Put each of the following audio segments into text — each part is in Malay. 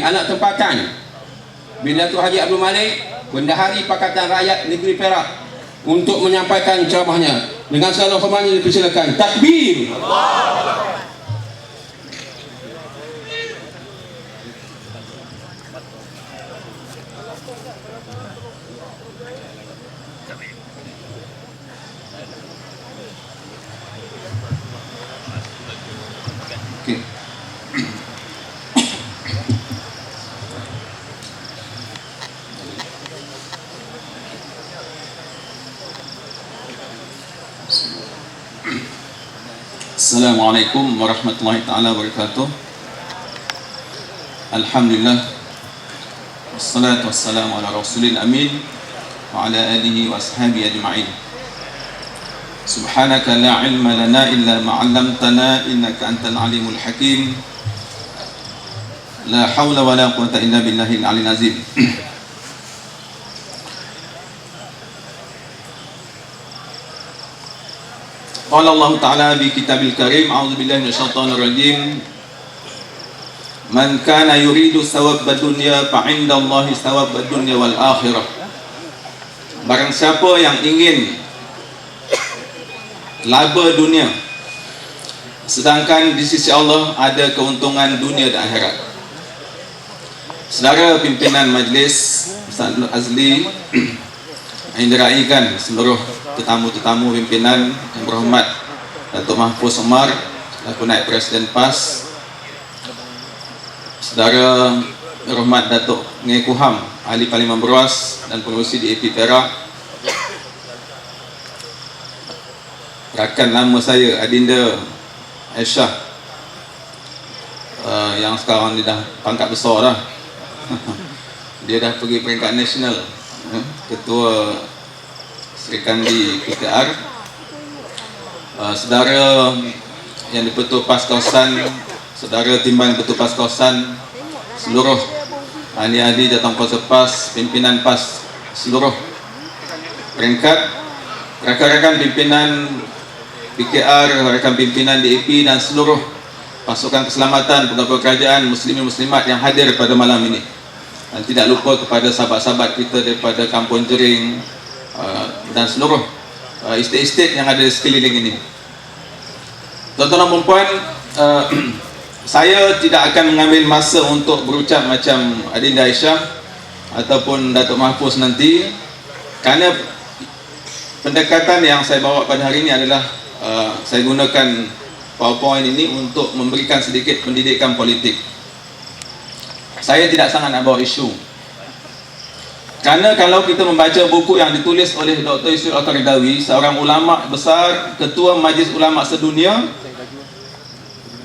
anak tempatan Bin Datuk Haji Abdul Malik, Bendahari Pakatan Rakyat Negeri Perak, untuk menyampaikan ceramahnya. Dengan segala hormatnya dipersilakan. Takbir. Okay. Assalamualaikum warahmatullahi taala wabarakatuh. Alhamdulillah, wassalatu wassalamu ala rasulil amin wa ala alihi wa ashabihi ajma'in. Subhanaka la ilma lana illa ma 'allamtana innaka antal alimul hakim. La haula wa la quwwata illa billahil aliyyil azim. Qala Allah Ta'ala bi kitabil karim, a'udzu billahi minasyaitonir rajim. Man kana yuridu thawabad dunya fa 'inda Allahi thawabad dunya wal akhirah. Barang siapa yang ingin laba dunia, sedangkan di sisi Allah ada keuntungan dunia dan akhirat. Saudara pimpinan majlis, Ustaz Azli, yang diraikan seluruh tetamu-tetamu pimpinan yang berhormat Datuk Mahfuz Omar selaku Naib Presiden PAS, Saudara berhormat Datuk Ngei Kuham, Ahli Parlimen Beruas dan pengurusi DAP Perak, rakan lama saya Adinda Aisyah, yang sekarang dia dah pangkat besar dah. Dia dah pergi peringkat nasional, Ketua Sri Kandi PKR, saudara yang di-Pertua PAS kawasan, saudara timbalan Pertua PAS kawasan, seluruh ahli-ahli datang kuasa PAS, pimpinan PAS seluruh peringkat, rakan-rakan pimpinan PKR, rakan pimpinan DAP dan seluruh pasukan keselamatan, pegawai kerajaan, muslimin muslimat yang hadir pada malam ini. Dan tidak lupa kepada sahabat-sahabat kita daripada Kampung Jering dan seluruh estate-estate yang ada di sekeliling ini. Tuan-tuan dan puan, saya tidak akan mengambil masa untuk berucap macam Adinda Aisyah ataupun Datuk Mahfuz nanti, kerana pendekatan yang saya bawa pada hari ini adalah saya gunakan PowerPoint ini untuk memberikan sedikit pendidikan politik. Saya tidak sangat nak bawa isu, kerana kalau kita membaca buku yang ditulis oleh Dr. Yusuf Al-Qaradawi, seorang ulama besar, Ketua Majlis Ulama Sedunia,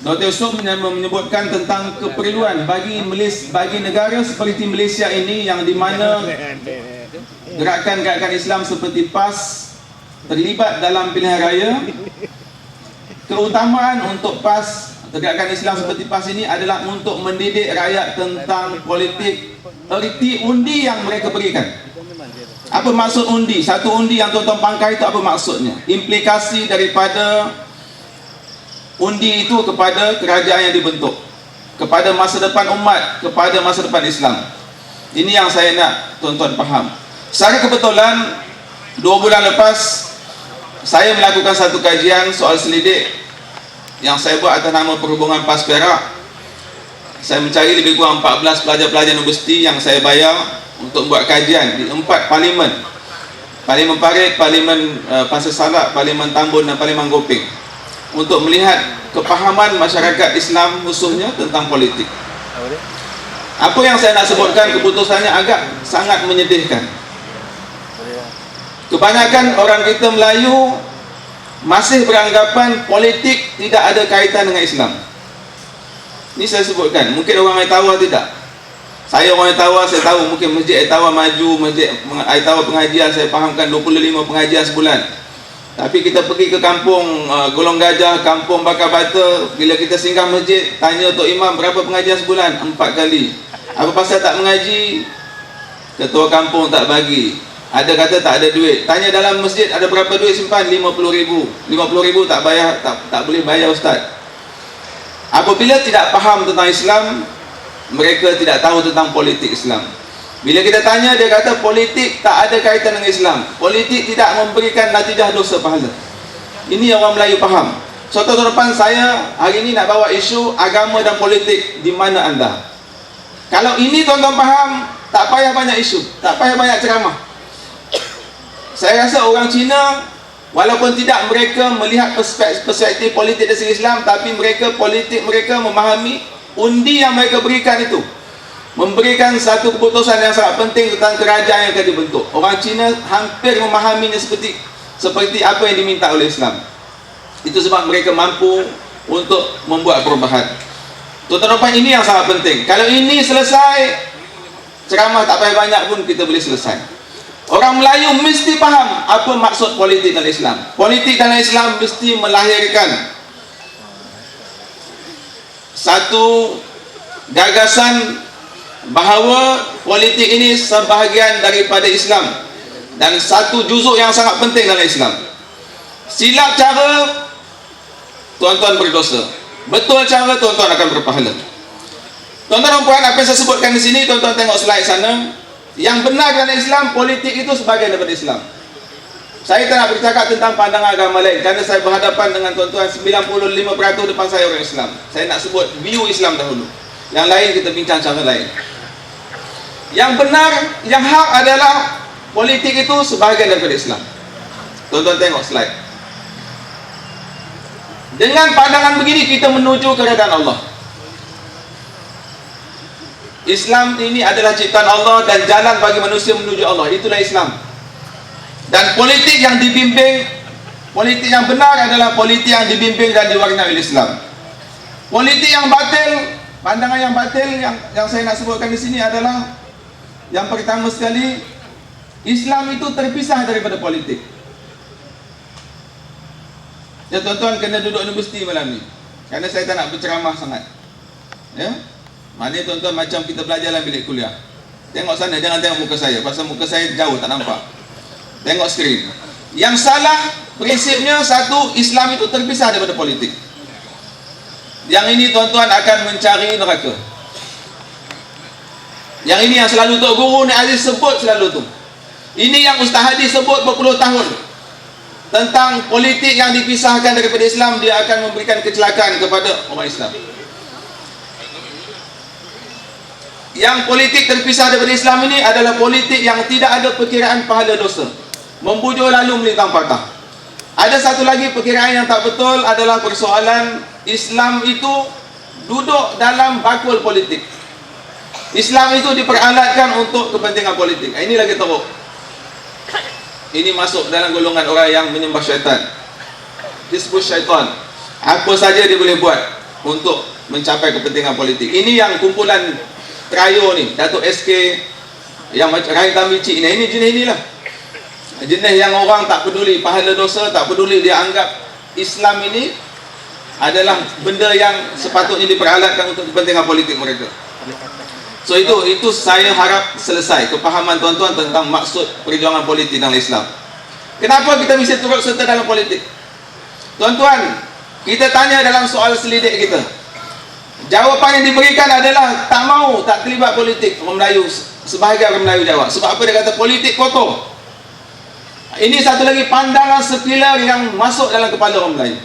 Dr. Yusuf menyebutkan tentang keperluan bagi negara seperti Malaysia ini, yang di mana gerakan-gerakan Islam seperti PAS terlibat dalam pilihan raya. Keutamaan untuk PAS, gerakan Islam seperti PAS ini adalah untuk mendidik rakyat tentang politik, erti undi yang mereka berikan. Apa maksud undi? Satu undi yang tuan-tuan pangkai itu apa maksudnya? Implikasi daripada undi itu kepada kerajaan yang dibentuk, kepada masa depan umat, kepada masa depan Islam. Ini yang saya nak tuan-tuan faham. Secara kebetulan 2 bulan lepas saya melakukan satu kajian soal selidik yang saya buat atas nama Perhubungan PAS Perak. Saya mencari lebih kurang 14 pelajar-pelajar universiti yang saya bayar untuk buat kajian di 4 parlimen. Parlimen Parit, Parlimen Pasir Salak, Parlimen Tambun dan Parlimen Gopeng, untuk melihat kepahaman masyarakat Islam khususnya tentang politik. Apa yang saya nak sebutkan, keputusannya agak sangat menyedihkan. Kebanyakan orang kita Melayu masih beranggapan politik tidak ada kaitan dengan Islam. Ini saya sebutkan, mungkin orang Aitawa tidak. Saya orang Aitawa, saya tahu mungkin Masjid Aitawa maju, Masjid Aitawa pengajian, saya fahamkan 25 pengajian sebulan. Tapi kita pergi ke kampung Golong Gajah, kampung Bakar Bata, bila kita singgah masjid, tanya Tok Imam berapa pengajian sebulan? 4 kali. Apa pasal tak mengaji? Ketua kampung tak bagi. Ada kata tak ada duit. Tanya dalam masjid ada berapa duit simpan? 50,000. 50,000 tak bayar, tak boleh bayar ustaz. Apabila tidak faham tentang Islam, mereka tidak tahu tentang politik Islam. Bila kita tanya, dia kata politik tak ada kaitan dengan Islam. Politik tidak memberikan natijah dosa pahala. Ini orang Melayu faham. So tahun depan saya hari ini nak bawa isu agama dan politik di mana anda. Kalau ini tuan-tuan faham, tak payah banyak isu, tak payah banyak ceramah. Saya rasa orang Cina, walaupun tidak mereka melihat perspektif politik dari segi Islam, tapi politik mereka memahami undi yang mereka berikan itu memberikan satu keputusan yang sangat penting tentang kerajaan yang akan dibentuk. Orang Cina hampir memahaminya seperti apa yang diminta oleh Islam. Itu sebab mereka mampu untuk membuat perubahan. Tuan-tuan, ini yang sangat penting. Kalau ini selesai, ceramah tak payah banyak pun kita boleh selesai. Orang Melayu mesti faham apa maksud politik dalam Islam. Politik dalam Islam mesti melahirkan satu gagasan bahawa politik ini sebahagian daripada Islam dan satu juzuk yang sangat penting dalam Islam. Silap cara, tuan-tuan berdosa. Betul cara, tuan-tuan akan berpahala. Tuan-tuan dan puan, apa yang saya sebutkan di sini, tuan-tuan tengok slide sana. Yang benar dalam Islam, politik itu sebahagian daripada Islam. Saya tak nak bercakap tentang pandangan agama lain kerana saya berhadapan dengan tuan-tuan 95% depan saya orang Islam. Saya nak sebut view Islam dahulu. Yang lain kita bincang cara lain. Yang benar, yang hak adalah politik itu sebahagian daripada Islam. Tuan-tuan tengok slide. Dengan pandangan begini kita menuju keredaan Allah. Islam ini adalah ciptaan Allah dan jalan bagi manusia menuju Allah. Itulah Islam. Dan politik yang dibimbing, politik yang benar adalah politik yang dibimbing dan diwarnai oleh Islam. Politik yang batil, pandangan yang batil yang saya nak sebutkan di sini adalah yang pertama sekali, Islam itu terpisah daripada politik. Ya, tuan-tuan kena duduk universiti malam ni, kerana saya tak nak berceramah sangat. Ya, maknanya tuan-tuan macam kita belajar dalam bilik kuliah. Tengok sana, jangan tengok muka saya, pasal muka saya jauh tak nampak. Tengok skrin. Yang salah prinsipnya, satu, Islam itu terpisah daripada politik. Yang ini tuan-tuan akan mencari neraka. Yang ini yang selalu Tok Guru Nik Aziz sebut selalu tu. Ini yang Ustaz Hadi sebut berpuluh tahun. Tentang politik yang dipisahkan daripada Islam, dia akan memberikan kecelakaan kepada orang Islam. Yang politik terpisah daripada Islam ini adalah politik yang tidak ada perkiraan pahala dosa. Membujur lalu melintang patah. Ada satu lagi perkiraan yang tak betul adalah persoalan Islam itu duduk dalam bakul politik. Islam itu diperalatkan untuk kepentingan politik. Ini lagi teruk. Ini masuk dalam golongan orang yang menyembah syaitan. Disebut syaitan. Apa saja dia boleh buat untuk mencapai kepentingan politik. Ini yang kumpulan terayo ni, Datuk SK, yang macam Rahim Tambici ni, ini jenis inilah. Jenis yang orang tak peduli pahala dosa, tak peduli, dia anggap Islam ini adalah benda yang sepatutnya diperalatkan untuk kepentingan politik mereka. So itu saya harap selesai kepahaman tuan-tuan tentang maksud perjuangan politik dalam Islam. Kenapa kita mesti turut serta dalam politik? Tuan-tuan, kita tanya dalam soal selidik kita, jawapan yang diberikan adalah tak mau, tak terlibat politik. Orang Melayu, sebahagian orang Melayu jawab. Sebab apa? Dia kata politik kotor. Ini satu lagi pandangan sekilar yang masuk dalam kepala orang Melayu,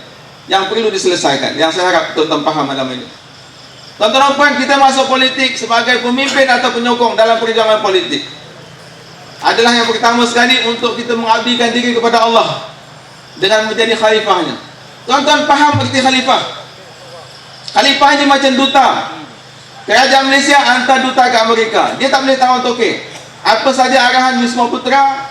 yang perlu diselesaikan, yang saya harap tuan-tuan faham malam ini. Tuan-tuan dan puan, kita masuk politik sebagai pemimpin atau penyokong dalam perjuangan politik adalah yang pertama sekali untuk kita mengabdikan diri kepada Allah dengan menjadi khalifahnya. Tuan-tuan faham erti khalifah? Khalifah ini macam duta. Kerajaan Malaysia hantar duta ke Amerika, dia tak boleh tahu tokek. Apa saja arahan Wisma Putra,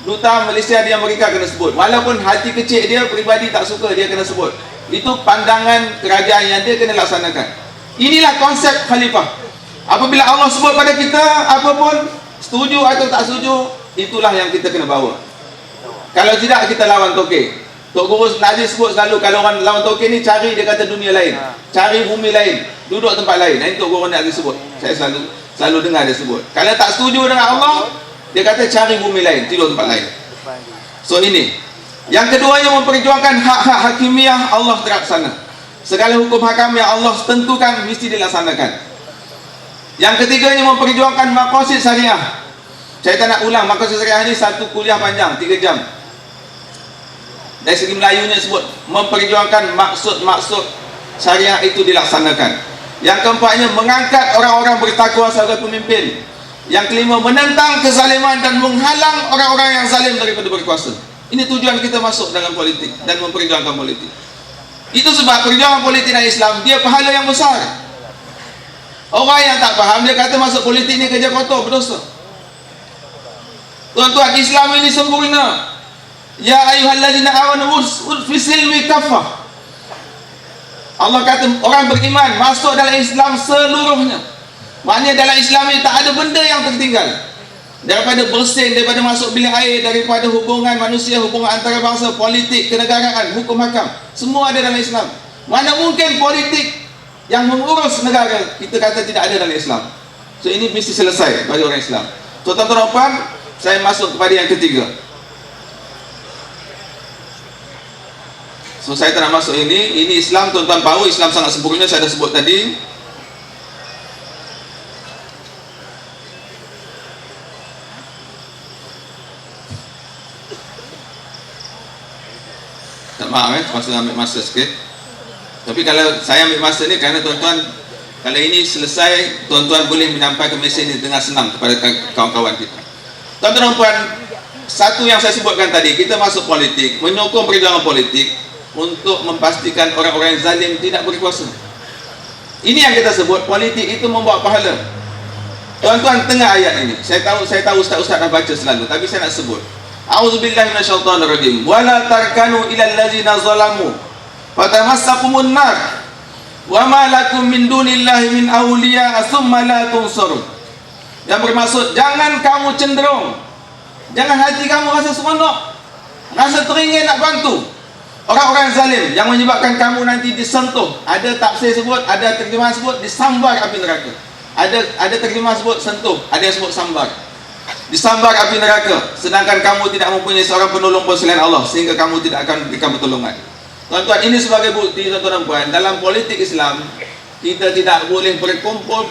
duta Malaysia di Amerika kena sebut. Walaupun hati kecil dia peribadi tak suka, dia kena sebut. Itu pandangan kerajaan yang dia kena laksanakan. Inilah konsep khalifah. Apabila Allah sebut pada kita apa pun, setuju atau tak setuju, itulah yang kita kena bawa. Kalau tidak, kita lawan tokek. Tok Guru Najib sebut selalu, kalau orang lawan tokek ni, cari, dia kata dunia lain, cari bumi lain, duduk tempat lain. Ini Tok Guru Najib sebut. Saya selalu dengar dia sebut. Kalau tak setuju dengan Allah, dia kata cari bumi lain, tidur tempat lain. So ini. Yang keduanya, memperjuangkan hak-hak hakimiah Allah terlaksana. Segala hukum hakam yang Allah tentukan mesti dilaksanakan. Yang ketiganya memperjuangkan maqasid syariah. Saya tak nak ulang, maqasid syariah ini satu kuliah panjang 3 jam. Dari segi Melayunya sebut memperjuangkan maksud-maksud syariah itu dilaksanakan. Yang keempatnya mengangkat orang-orang bertakwa sebagai pemimpin. Yang kelima menentang kezaliman dan menghalang orang-orang yang zalim daripada berkuasa. Ini tujuan kita masuk dalam politik dan memperjuangkan politik. Itu sebab perjuangan politik dan Islam dia pahala yang besar. Orang yang tak faham dia kata masuk politik ni kerja kotor, berdosa. Tuan-tuan, Islam ini sempurna. Ya ayyuhallazina amanu fi silmi kaffah. Allah kata orang beriman masuk dalam Islam seluruhnya. Maknanya dalam Islam ini tak ada benda yang tertinggal. Daripada bersin, daripada masuk bilik air, daripada hubungan manusia, hubungan antarabangsa, politik, kenegaraan, hukum hakam, semua ada dalam Islam. Mana mungkin politik yang mengurus negara kita kata tidak ada dalam Islam. So ini mesti selesai bagi orang Islam. So tuan-tuan, saya masuk kepada yang ketiga. So saya tak nak masuk ini Islam, tuan-tuan tahu Islam sangat sempurna, saya dah sebut tadi. Tak maaf terpaksa ambil masa sikit. Tapi kalau saya ambil masa ni kerana tuan-tuan, kalau ini selesai, tuan-tuan boleh menyampaikan mesej ini dengan senang kepada kawan-kawan kita. Tuan-tuan dan puan, satu yang saya sebutkan tadi, kita masuk politik, menyokong perjuangan politik untuk memastikan orang-orang yang zalim tidak berkuasa. Ini yang kita sebut politik itu membawa pahala. Tuan-tuan, tengah ayat ini, saya tahu ustaz-ustaz dah baca selalu, tapi saya nak sebut. A'udzubillahi minasyaitonirrajim. Wala tarkanu ilal ladzina zalamu fatamassakumun nar wa ma lakum min dunillahi min awliya tsumma la tunsarun. Yang bermaksud jangan kamu cenderung, jangan hati kamu rasa seronok, rasa teringin nak bantu orang-orang zalim yang menyebabkan kamu nanti disentuh. Ada tafsir sebut, ada terjemahan sebut disambar api neraka. Ada terjemahan sebut sentuh, ada yang sebut sambar. Disambar api neraka, sedangkan kamu tidak mempunyai seorang penolong pun selain Allah, sehingga kamu tidak akan berikan pertolongan. Tuan-tuan, ini sebagai bukti tuan-tuan dan puan, dalam politik Islam kita tidak boleh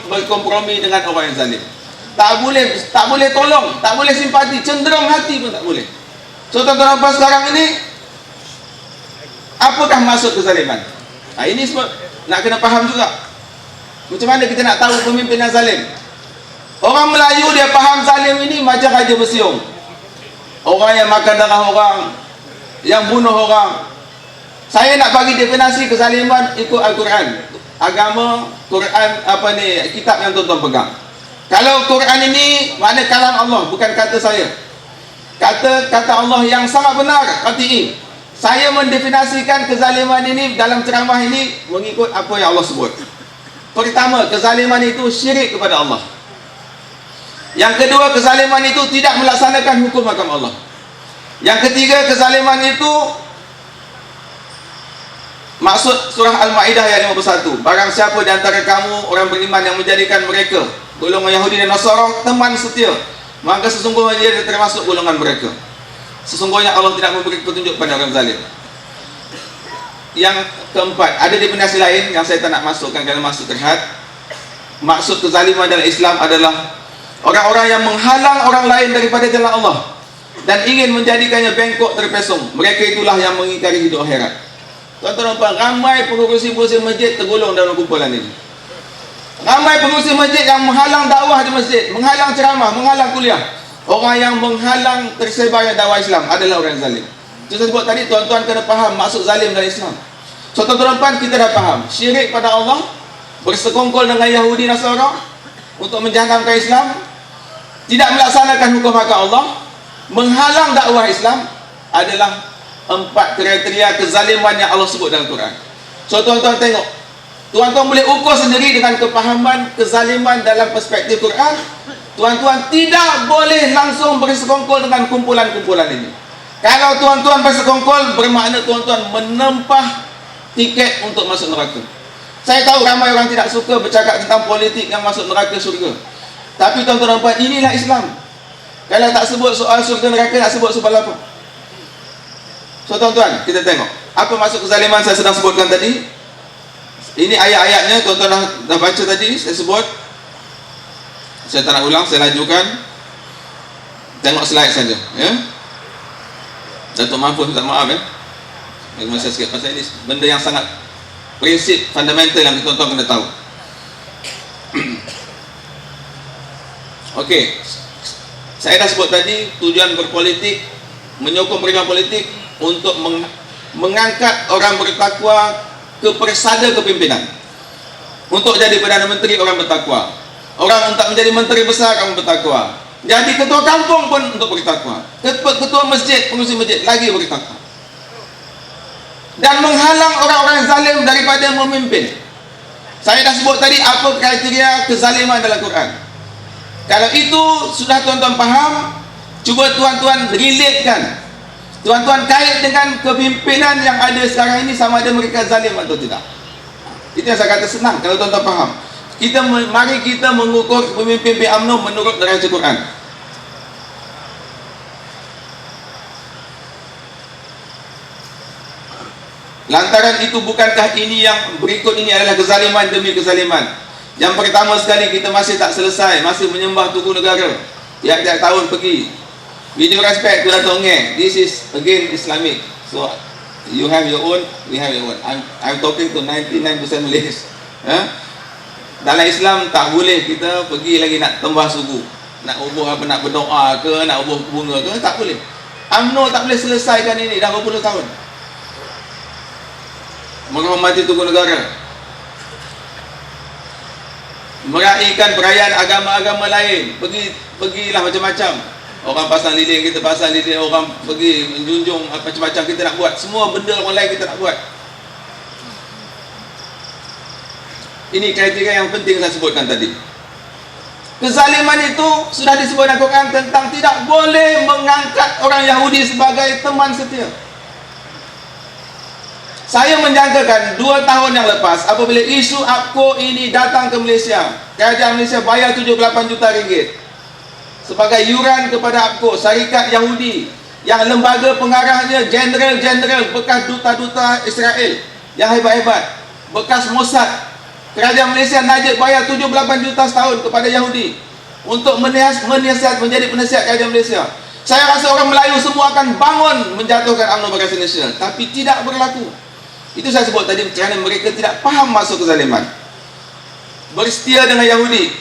berkompromi dengan orang yang zalim. Tak boleh tolong, tak boleh simpati, cenderung hati pun tak boleh. So tuan-tuan dan puan, sekarang ini apakah maksud kezaliman? Ini sebab nak kena faham juga. Macam mana kita nak tahu pemimpin yang zalim? Orang Melayu dia faham zalim ini macam Raja Bersiung. Orang yang makan darah orang, yang bunuh orang. Saya nak bagi definisi kezaliman ikut Al-Quran. Agama, Quran, kitab yang tuan-tuan pegang. Kalau Quran ini makna kalam Allah, bukan kata saya. Kata Allah yang sangat benar, qat'i. Saya mendefinisikan kezaliman ini dalam ceramah ini mengikut apa yang Allah sebut. Pertama, kezaliman itu syirik kepada Allah. Yang kedua, kezaliman itu tidak melaksanakan hukum hakam Allah. Yang ketiga, kezaliman itu maksud surah Al-Ma'idah ayat 51. Barang siapa di antara kamu orang beriman yang menjadikan mereka golongan Yahudi dan Nasara teman setia, maka sesungguhnya dia termasuk golongan mereka. Sesungguhnya Allah tidak memberi petunjuk pada orang zalim. Yang keempat, ada definisi lain yang saya tak nak masukkan kerana masa terhad. Maksud kezaliman dalam Islam adalah orang-orang yang menghalang orang lain daripada jalan Allah dan ingin menjadikannya bengkok terpesong. Mereka itulah yang mengingkari hidup akhirat. Tuan-tuan, ramai pengurusi-pengurusi masjid tergolong dalam kumpulan ini. Ramai pengurusi masjid yang menghalang dakwah di masjid, menghalang ceramah, menghalang kuliah. Orang yang menghalang tersebarnya dakwah Islam adalah orang zalim. Itu saya sebut tadi, tuan-tuan kena faham maksud zalim dalam Islam. So tuan-tuan, kita dah faham syirik pada Allah, bersekongkol dengan Yahudi Nasara untuk menjangkamkan Islam, tidak melaksanakan hukum hakam Allah, menghalang dakwah Islam adalah 4 kriteria kezaliman yang Allah sebut dalam Quran. So tuan-tuan tengok, tuan-tuan boleh ukur sendiri dengan kepahaman kezaliman dalam perspektif Quran. Tuan-tuan tidak boleh langsung bersekongkol dengan kumpulan-kumpulan ini. Kalau tuan-tuan bersekongkol, bermakna tuan-tuan menempah tiket untuk masuk neraka. Saya tahu ramai orang tidak suka bercakap tentang politik yang masuk neraka syurga. Tapi tuan-tuan dan puan, inilah Islam. Kalau tak sebut soal syurga neraka, nak sebut soal apa? So tuan-tuan, kita tengok apa maksud kezaliman saya sedang sebutkan tadi. Ini ayat-ayatnya, tuan-tuan dah baca tadi, saya sebut. Saya tak nak ulang, saya lajukan. Tengok slide saja, ya. Datuk Mahfuz minta maaf, ya. Masa sikit pasal ini benda yang sangat prinsip fundamental yang tuan-tuan kena tahu. Okey. Saya dah sebut tadi tujuan berpolitik, menyokong program politik untuk mengangkat orang bertakwa ke persada kepimpinan. Untuk jadi Perdana Menteri orang bertakwa. Orang untuk menjadi menteri besar orang bertakwa. Jadi ketua kampung pun untuk bertakwa. Ketua masjid, pengurusi masjid lagi bertakwa. Dan menghalang orang-orang zalim daripada memimpin. Saya dah sebut tadi apa kriteria kezaliman dalam Quran. Kalau itu sudah tuan-tuan faham, cuba tuan-tuan relatekan. Tuan-tuan kait dengan kepimpinan yang ada sekarang ini, sama ada mereka zalim atau tidak. Itu yang saya kata senang kalau tuan-tuan faham. Mari kita mengukur pemimpin UMNO menurut neraca Quran. Lantaran itu, bukankah ini yang berikut ini adalah kezaliman demi kezaliman? Yang pertama sekali, kita masih tak selesai, masih menyembah tugu negara. Tiap-tiap tahun pergi. With due respect to Dato' Ngeh, this is again Islamic. So you have your own, we have your own. I'm talking to 99% Malays. Dalam Islam tak boleh kita pergi lagi nak tembah suku, nak ubuh apa, nak berdoa ke, nak ubuh bunga ke, tak boleh. UMNO tak boleh selesaikan ini dah berpuluh tahun. Menghormati tugu negara, meraihkan perayaan agama-agama lain, pergilah macam-macam. Orang pasang lilin, kita pasang lilin. Orang pergi menjunjung macam-macam kita nak buat. Semua benda orang lain kita nak buat. Ini kriteria yang penting saya sebutkan tadi. Kezaliman itu sudah disebut dalam Quran tentang tidak boleh mengangkat orang Yahudi sebagai teman setia. Saya menjangkakan 2 tahun yang lepas, apabila isu APCO ini datang ke Malaysia, kerajaan Malaysia bayar 78 juta ringgit sebagai yuran kepada APCO, syarikat Yahudi yang lembaga pengarahnya jeneral-jeneral bekas duta-duta Israel yang hebat-hebat, bekas Mossad. Kerajaan Malaysia Najib bayar 78 juta setahun kepada Yahudi untuk menasihat, menjadi penasihat kerajaan Malaysia. Saya rasa orang Melayu semua akan bangun menjatuhkan UMNO Barisan Nasional, tapi tidak berlaku. Itu saya sebut tadi, kerana mereka tidak faham maksud kezaliman. Bersetia dengan Yahudi,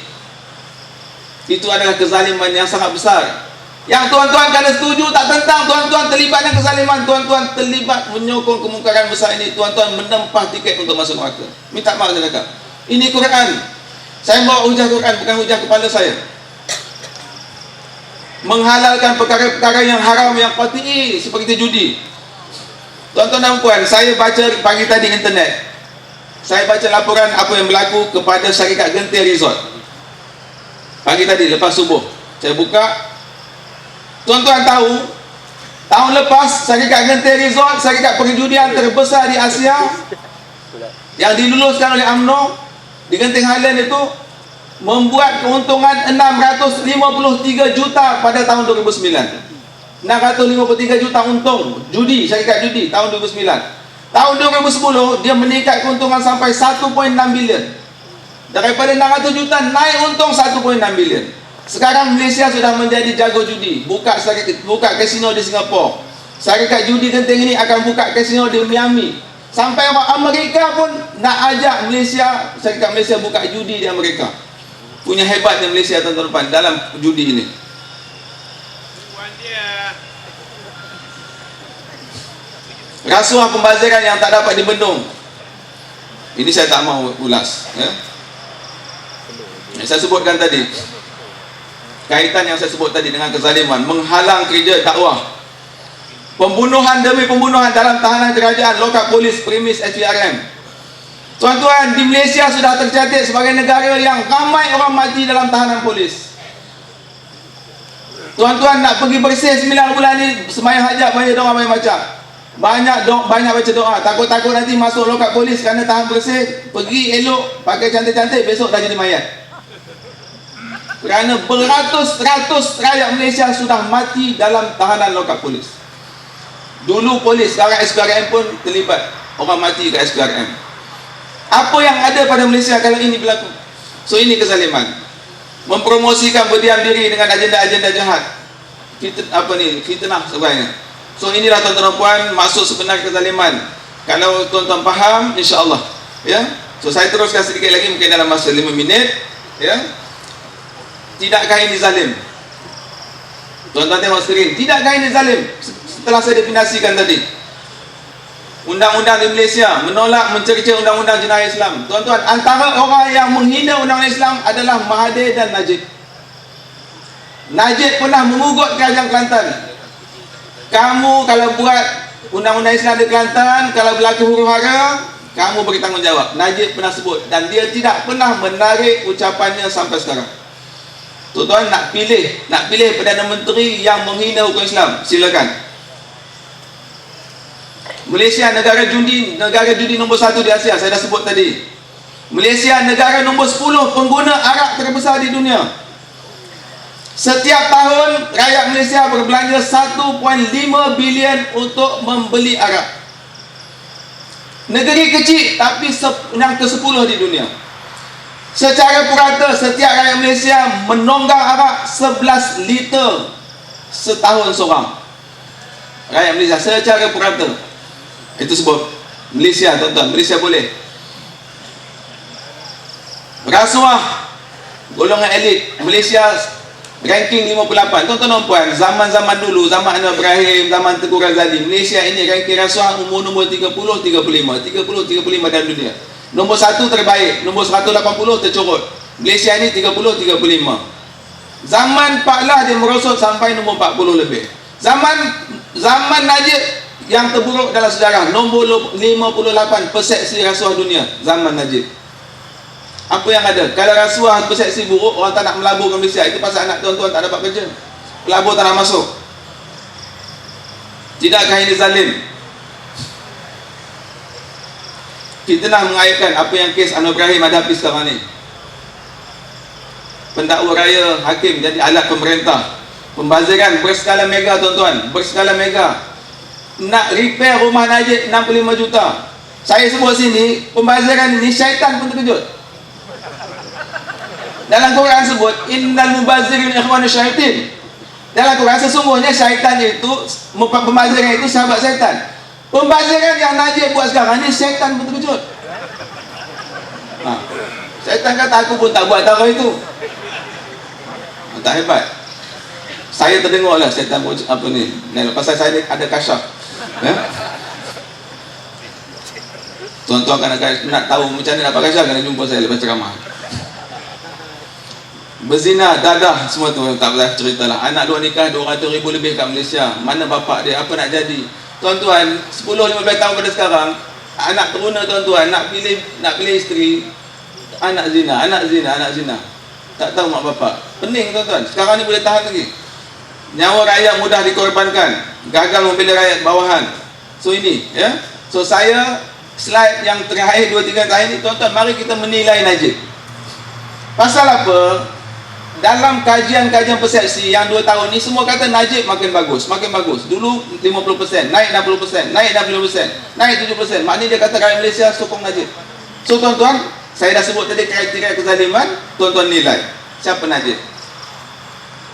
itu adalah kezaliman yang sangat besar. Yang tuan-tuan kalau setuju tak tentang, tuan-tuan terlibat dengan kezaliman, tuan-tuan terlibat menyokong kemungkaran besar ini, tuan-tuan menempah tiket untuk masuk neraka. Minta maaf saya cakap. Ini Quran. Saya bawa hujah Quran, bukan hujah kepala saya. Menghalalkan perkara-perkara yang haram, yang qat'i, seperti judi. Tuan-tuan dan puan, saya baca pagi tadi internet. Saya baca laporan apa yang berlaku kepada syarikat Genting Resort. Pagi tadi lepas subuh saya buka. Tuan-tuan tahu, tahun lepas syarikat Genting Resort, syarikat perjudian terbesar di Asia yang diluluskan oleh UMNO di Genting Highland itu, membuat keuntungan 653 juta pada tahun 2009. 653 juta untung judi, syarikat judi tahun 2009. Tahun 2010 dia meningkat keuntungan sampai 1.6 bilion. Daripada 600 juta naik untung 1.6 bilion. Sekarang Malaysia sudah menjadi jago judi, buka kasino di Singapura. Syarikat judi Genting ini akan buka kasino di Miami. Sampai orang Amerika pun nak ajak Malaysia, syarikat Malaysia buka judi di Amerika. Punya hebatnya Malaysia tuan-tuan dalam judi ini. Rasuah pembaziran yang tak dapat dibendung, ini saya tak mahu ulas, ya. Saya sebutkan tadi, kaitan yang saya sebut tadi dengan kezaliman, menghalang kerja dakwah, pembunuhan demi pembunuhan dalam tahanan kerajaan, lokap polis, premis SPRM. Tuan-tuan, di Malaysia sudah tercatat sebagai negara yang ramai orang mati dalam tahanan polis. Tuan-tuan nak pergi bersih 9 bulan ni, sembahyang hajat banyak doa, banyak baca. Banyak baca doa. Takut-takut nanti masuk lokap polis kerana tahan bersih, pergi elok, pakai cantik-cantik, besok dah jadi mayat. Kerana beratus-ratus rakyat Malaysia sudah mati dalam tahanan lokap polis. Dulu polis, sekarang SPRM pun terlibat, orang mati ke SPRM. Apa yang ada pada Malaysia kalau ini berlaku? So ini kezaliman. mempromosikan berdiam diri dengan agenda-agenda jahat, fitnah sebagainya. So inilah tuan-tuan dan puan maksud sebenar kezaliman. Kalau tuan-tuan faham, insya-Allah, ya. So saya teruskan sedikit lagi mungkin dalam masa 5 minit, ya. Tidakkah ini zalim? Tuan-tuan tengok skrin, tidakkah ini zalim? Setelah saya definisikan tadi, undang-undang di Malaysia menolak mencerca undang-undang jenayah Islam. Tuan-tuan, antara orang yang menghina undang-undang Islam adalah Mahathir dan Najib. Najib pernah mengugut kerajaan Kelantan. Kamu kalau buat undang-undang Islam di Kelantan, kalau berlaku huru-hara, kamu bertanggungjawab. Najib pernah sebut, dan dia tidak pernah menarik ucapannya sampai sekarang. Tuan-tuan nak pilih Perdana Menteri yang menghina hukum Islam, silakan. Malaysia negara judi nombor 1 di Asia, saya dah sebut tadi. Malaysia negara nombor 10 pengguna arak terbesar di dunia. Setiap tahun rakyat Malaysia berbelanja 1.5 bilion untuk membeli arak. Negeri kecil tapi yang ke-10 di dunia. Secara purata setiap rakyat Malaysia menonggang arak 11 liter setahun seorang. Rakyat Malaysia secara purata. Itu sebab Malaysia, tuan-tuan, Malaysia boleh. Rasuah golongan elit Malaysia ranking 58. Tuan-tuan dan puan, zaman-zaman dulu, zaman Anwar Ibrahim, zaman Tengku Razali, Malaysia ini ranking rasuah umur nombor 35 dalam dunia. Nombor 1 terbaik, nombor 180 tercorot. Malaysia ini 35. Zaman Pak Lah dia merosot sampai nombor 40 lebih. Zaman Najib yang terburuk dalam sejarah, nombor 58 persepsi rasuah dunia, zaman Najib. Apa yang ada? Kalau rasuah persepsi buruk, orang tak nak melabur ke Malaysia. Itu pasal anak tuan-tuan tak dapat kerja, pelabur tak nak masuk. Tidakkah ini zalim? Fitnah mengaitkan apa yang kes Anwar Ibrahim hadapi sekarang ni. Pendakwa raya hakim jadi alat pemerintah. Pembaziran berskala mega, tuan-tuan, berskala mega. Nak repair rumah Najib 65 juta. Saya sebut sini, pembaziran ini syaitan pun terkejut. Dalam Quran sebut innal mubazirin ikhwanu syaitin. Dalam Quran sesungguhnya syaitan itu, pembaziran itu sahabat syaitan. Pembaziran yang Najib buat sekarang ni syaitan pun terkejut. Syaitan kata aku pun tak buat taruh itu. Tak hebat. Saya terdengar lah syaitan buat apa ni. Pasal saya ada kasyaf, ya? Tuan-tuan kan nak tahu macam mana dapat kasyaf, kena jumpa saya lepas ceramah. Berzina, dadah, semua tu tak payah cerita lah. Anak dua nikah 200,000 lebih kat Malaysia. Mana bapak dia, apa nak jadi? Tuan-tuan, 10-15 tahun pada sekarang, anak teruna tuan-tuan nak pilih isteri, anak zina. Tak tahu mak bapak. Pening tuan-tuan. Sekarang ni boleh tahan lagi. Nyawa rakyat mudah dikorbankan, gagal membela rakyat bawahan. So ini, ya. So saya slide yang terakhir 2-3 terakhir ni, tuan-tuan, mari kita menilai Najib. Pasal apa? Dalam kajian-kajian persepsi yang 2 tahun ni, semua kata Najib makin bagus. Dulu 50%, naik 60%, naik 60%, naik 70%. Maknanya dia kata rakyat Malaysia sokong Najib. So tuan-tuan, saya dah sebut tadi kriteria kezaliman. Tuan-tuan nilai siapa Najib.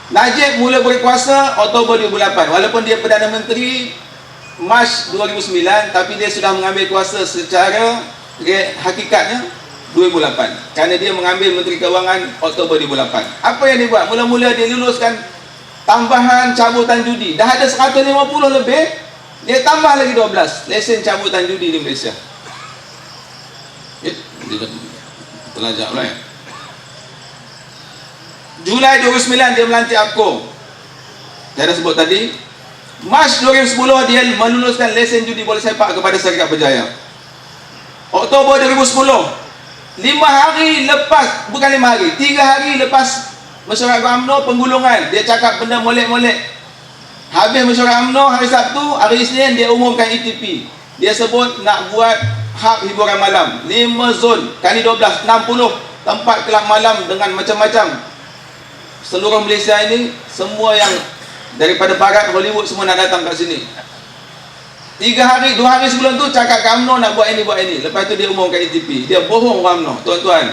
Najib mula berkuasa Oktober 2008. Walaupun dia Perdana Menteri Mac 2009, tapi dia sudah mengambil kuasa secara hakikatnya 2008. Kerana dia mengambil Menteri Kewangan Oktober 2008. Apa yang dia buat? Mula-mula dia luluskan tambahan cabutan judi. Dah ada 150 lebih, dia tambah lagi 12 lesen cabutan judi di Malaysia. Dia terlajak pula, ya. Julai 2009 dia melantik APCO. Saya dah sebut tadi. Mac 2010 dia meluluskan lesen judi bola sepak kepada Syarikat Berjaya. Oktober 2010, 5 hari lepas, bukan 5 hari, 3 hari lepas mesyuarat UMNO penggulungan, dia cakap benda molek-molek. Habis mesyuarat UMNO hari Sabtu, hari Isnin dia umumkan ETP. Dia sebut nak buat hak hiburan malam, 5 zon kali 12, 60 tempat kelab malam dengan macam-macam. Seluruh Malaysia ini, semua yang daripada barat Hollywood semua nak datang kat sini. 2 hari sebelum tu cakap UMNO nak buat ini. Lepas tu dia umumkan ETP. Dia bohong UMNO, tuan-tuan.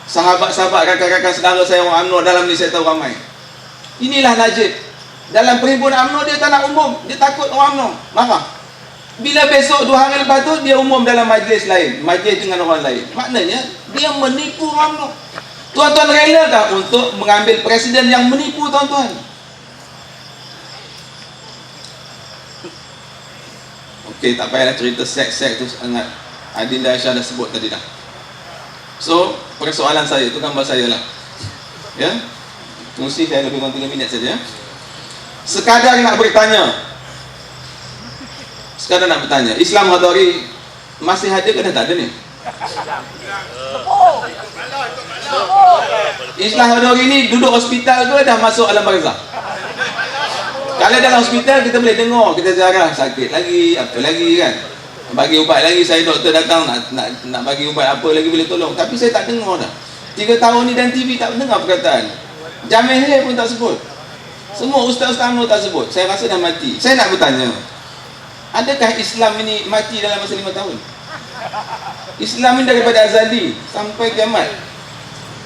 sahabat-sahabat, rakan-rakan saudara saya orang UMNO dalam ni saya tahu ramai. Inilah Najib. Dalam perhimpunan UMNO dia tak nak umum, dia takut orang UMNO marah. Bila besok 2 hari lepas tu dia umum dalam majlis lain, majlis dengan orang lain. Maknanya dia menipu orang UMNO. Tuan-tuan rela tak untuk mengambil presiden yang menipu tuan-tuan? Okey, tak payahlah cerita seks-seks tu sangat. Adinda Aisyah dah sebut tadi dah. So, persoalan saya tu gambar saya lah. Ya. Mesti saya lebih kurang 3 minit saja. Sekadar nak bertanya. Sekadar nak bertanya, Islam Hadari masih ada ke dah tak ada ni? Islam Hadari ni duduk hospital ke dah masuk alam barzah? Kalau dalam hospital kita boleh dengar, kita ziarah sakit lagi, apa lagi kan? Bagi ubat lagi, saya doktor datang nak bagi ubat apa lagi boleh tolong. Tapi saya tak dengar dah. 3 tahun ni dan TV tak dengar perkataan. Jamil pun tak sebut. Semua ustaz-ustaz UMNO tak sebut. Saya rasa dah mati. Saya nak bertanya, adakah Islam ini mati dalam masa 5 tahun? Islam ini daripada azali sampai kiamat.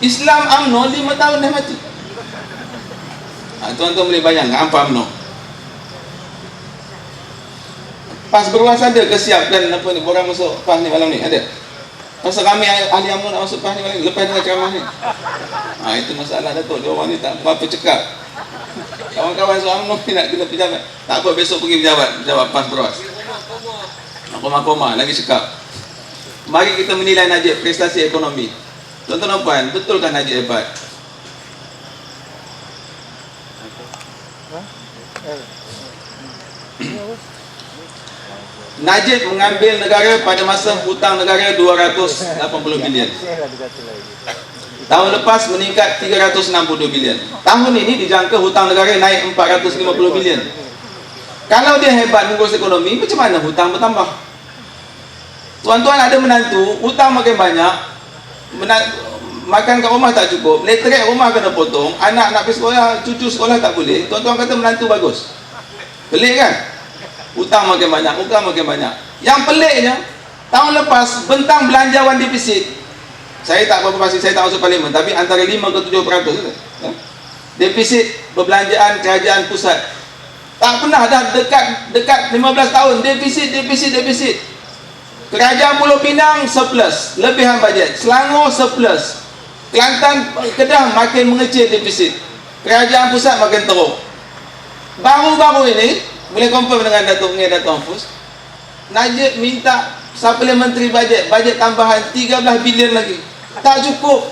Islam UMNO 5 tahun dah mati. Tuan-tuan boleh bayangkan apa UMNO? PAS Beruas ada ke siapkan apa ni, borang masuk PAS ni malam ni? Ada? Pasal kami ahli UMNO nak masuk PAS ni malam ni, lepas dengan ceramah ni. Itu masalah Datuk, dia orang ni tak berapa cekap. Kawan-kawan soal UMNO ni nak kena pejabat. Tak apa, besok pergi pejabat PAS Beruas. Koma-koma lagi cekap. Mari kita menilai Najib prestasi ekonomi. Tuan-tuan dan puan, betulkah Najib hebat? Najib mengambil negara pada masa hutang negara 280 bilion. Tahun lepas meningkat 362 bilion. Tahun ini dijangka hutang negara naik 450 bilion. Kalau dia hebat mengurus ekonomi, macam mana hutang bertambah? Tuan-tuan ada menantu, hutang makin banyak, makan kat rumah tak cukup, literat rumah kena potong, anak nak pergi sekolah, cucu sekolah tak boleh. Tuan-tuan kata menantu bagus. Pelik kan? Hutang makin banyak, hutang makin banyak. Yang peliknya, tahun lepas bentang belanjawan defisit. Saya tak berapa pasti, saya tak masuk parlimen, tapi antara 5 ke 7% ya? Defisit perbelanjaan kerajaan pusat. Tak pernah dah dekat 15 tahun defisit. Kerajaan Pulau Pinang surplus, lebihan bajet. Selangor surplus. Kelantan, Kedah makin mengecil defisit. Kerajaan pusat makin teruk. Baru-baru ini boleh confirm dengan Datuk Ngeh, Datuk Mahfuz, Najib minta supplementary bajet tambahan 13 bilion lagi. Tak cukup.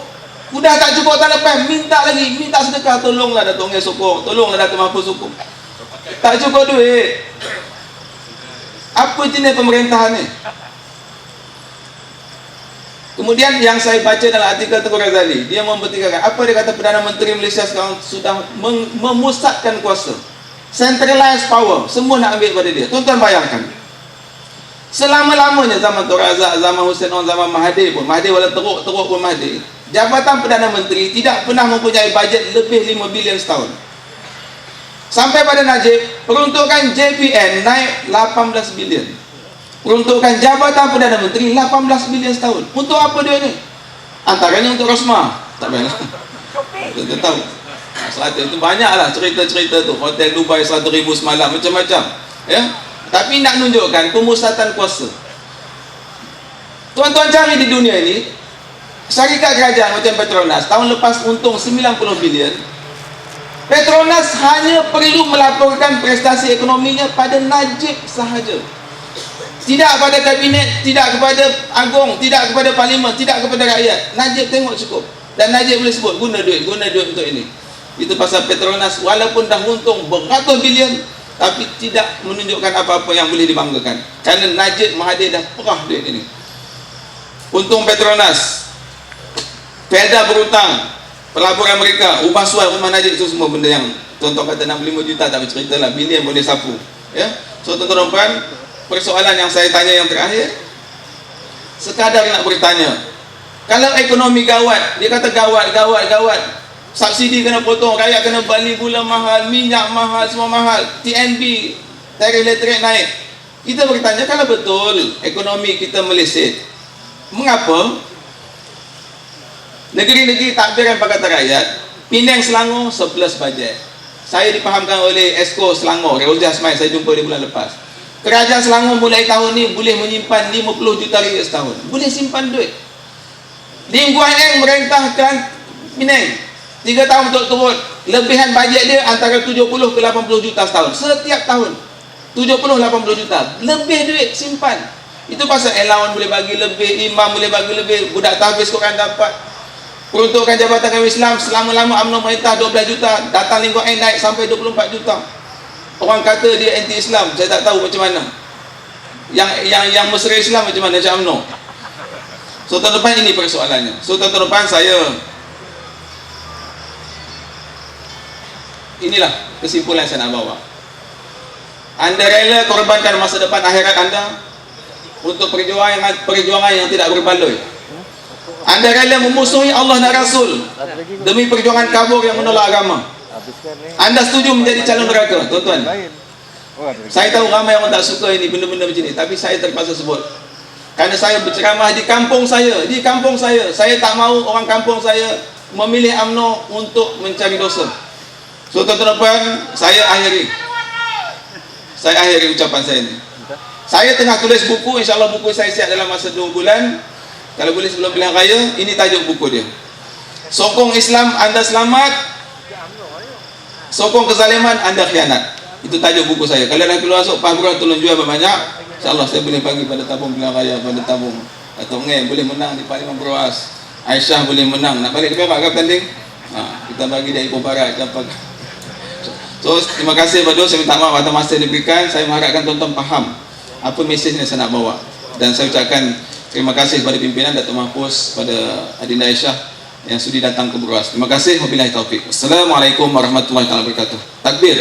Sudah tak cukup tahun lepas, minta lagi, minta sedekah, tolonglah Datuk Ngeh sokong, tolonglah Datuk Mahfuz sokong. Tak cukup duit. Apa jenis pemerintahan ni? Kemudian yang saya baca dalam artikel Tengku Razali, dia membuktikan apa dia kata Perdana Menteri Malaysia sekarang sudah memusatkan kuasa. Centralized power, semua nak ambil pada dia. Tuan-tuan bayangkan, selama-lamanya zaman Tun Razak, zaman Hussein On, zaman Mahathir pun, Mahathir walau teruk pun Mahathir, Jabatan Perdana Menteri tidak pernah mempunyai bajet lebih 5 bilion setahun. Sampai pada Najib, peruntukan JPN naik 18 bilion. Peruntukan Jabatan Perdana Menteri 18 bilion setahun. Untuk apa dia ni? Antaranya untuk Rosmah. Tak payah. Kita tahu. Selatan itu banyaklah cerita-cerita tu. Hotel Dubai 100,000 semalam, macam-macam. Ya. Tapi nak menunjukkan pemusatan kuasa. Tuan-tuan cari di dunia ini, syarikat kerajaan macam Petronas tahun lepas untung 90 bilion. Petronas hanya perlu melaporkan prestasi ekonominya pada Najib sahaja. Tidak kepada kabinet, tidak kepada agung, tidak kepada parlimen, tidak kepada rakyat. Najib tengok cukup. Dan Najib boleh sebut guna duit untuk ini. Itu pasal Petronas walaupun dah untung beratus bilion, tapi tidak menunjukkan apa-apa yang boleh dibanggakan. Kerana Najib Mahathir dah perah duit ini. Untung Petronas, Perda berhutang, pelaburan mereka, rumah suai, rumah Najib, itu semua benda yang tuan-tuan kata 65 juta tak bercerita lah, bilion boleh sapu. Ya? So tuan-tuan puan, persoalan yang saya tanya yang terakhir, sekadar nak bertanya, kalau ekonomi gawat, dia kata gawat, subsidi kena potong, rakyat kena beli gula mahal, minyak mahal, semua mahal, TNB, tarikh elektrik naik. Kita bertanya, kalau betul ekonomi kita meleset, mengapa Negeri-negeri takbiran Pakatan Rakyat, Penang Selangor surplus bajet. Saya dipahamkan oleh Esko Selangor, Rauzah Asmail, saya jumpa dia bulan lepas. Kerajaan Selangor mulai tahun ni boleh menyimpan 50 juta ringgit setahun. Boleh simpan duit. Lim Guan Eng merentahkan Penang 3 tahun turut-turut. Lebihan bajet dia antara 70 ke 80 juta setahun. Setiap tahun 70-80 juta. Lebih duit simpan. Itu pasal allowance boleh bagi lebih, imam boleh bagi lebih, budak tahfiz korang dapat. Peruntukan Jabatan Kawin Islam selama-lama UMNO merintah 12 juta, datang Lim Guan Eng naik sampai 24 juta. Orang kata dia anti Islam, saya tak tahu macam mana. Yang mesra Islam macam mana macam UMNO. So tahun depan ini persoalannya. So tahun depan saya, inilah kesimpulan saya nak bawa. Anda rela korbankan masa depan akhirat anda untuk perjuangan yang tidak berbaloi. Anda rela memusuhi Allah dan Rasul demi perjuangan kabur yang menolak agama. Anda setuju menjadi calon neraka, tuan-tuan? Saya tahu ramai orang tak suka ini benda-benda macam ni, tapi saya terpaksa sebut. Kerana saya berceramah di kampung saya, saya tak mahu orang kampung saya memilih UMNO untuk mencari dosa. So tuan-tuan, saya akhiri ucapan saya ini. Saya tengah tulis buku, insya-Allah buku saya siap dalam masa 2 bulan. Kalau boleh sebelum pilihan raya, ini tajuk buku dia. Sokong Islam, anda selamat. Sokong kezaliman, anda khianat. Itu tajuk buku saya. Kalau dah keluar masuk, Pak Burhan tolong jual banyak. InsyaAllah saya boleh bagi pada tabung pilihan raya, pada tabung. Atau Ngeh boleh menang di Parlimen Beruas. Aisyah boleh menang. Nak balik ke Perak ke tanding? Kita bagi dia Ipoh Barat. So, terima kasih Pak Dul. Saya minta maaf atas masa yang diberikan. Saya mengharapkan tuan-tuan faham apa mesej yang saya nak bawa. Dan saya ucapkan terima kasih kepada pimpinan Datuk Mahfuz, pada Adinda Aisyah yang sudi datang ke Beruas. Terima kasih. Wabillahi taufik. Assalamualaikum warahmatullahi wabarakatuh. Takbir.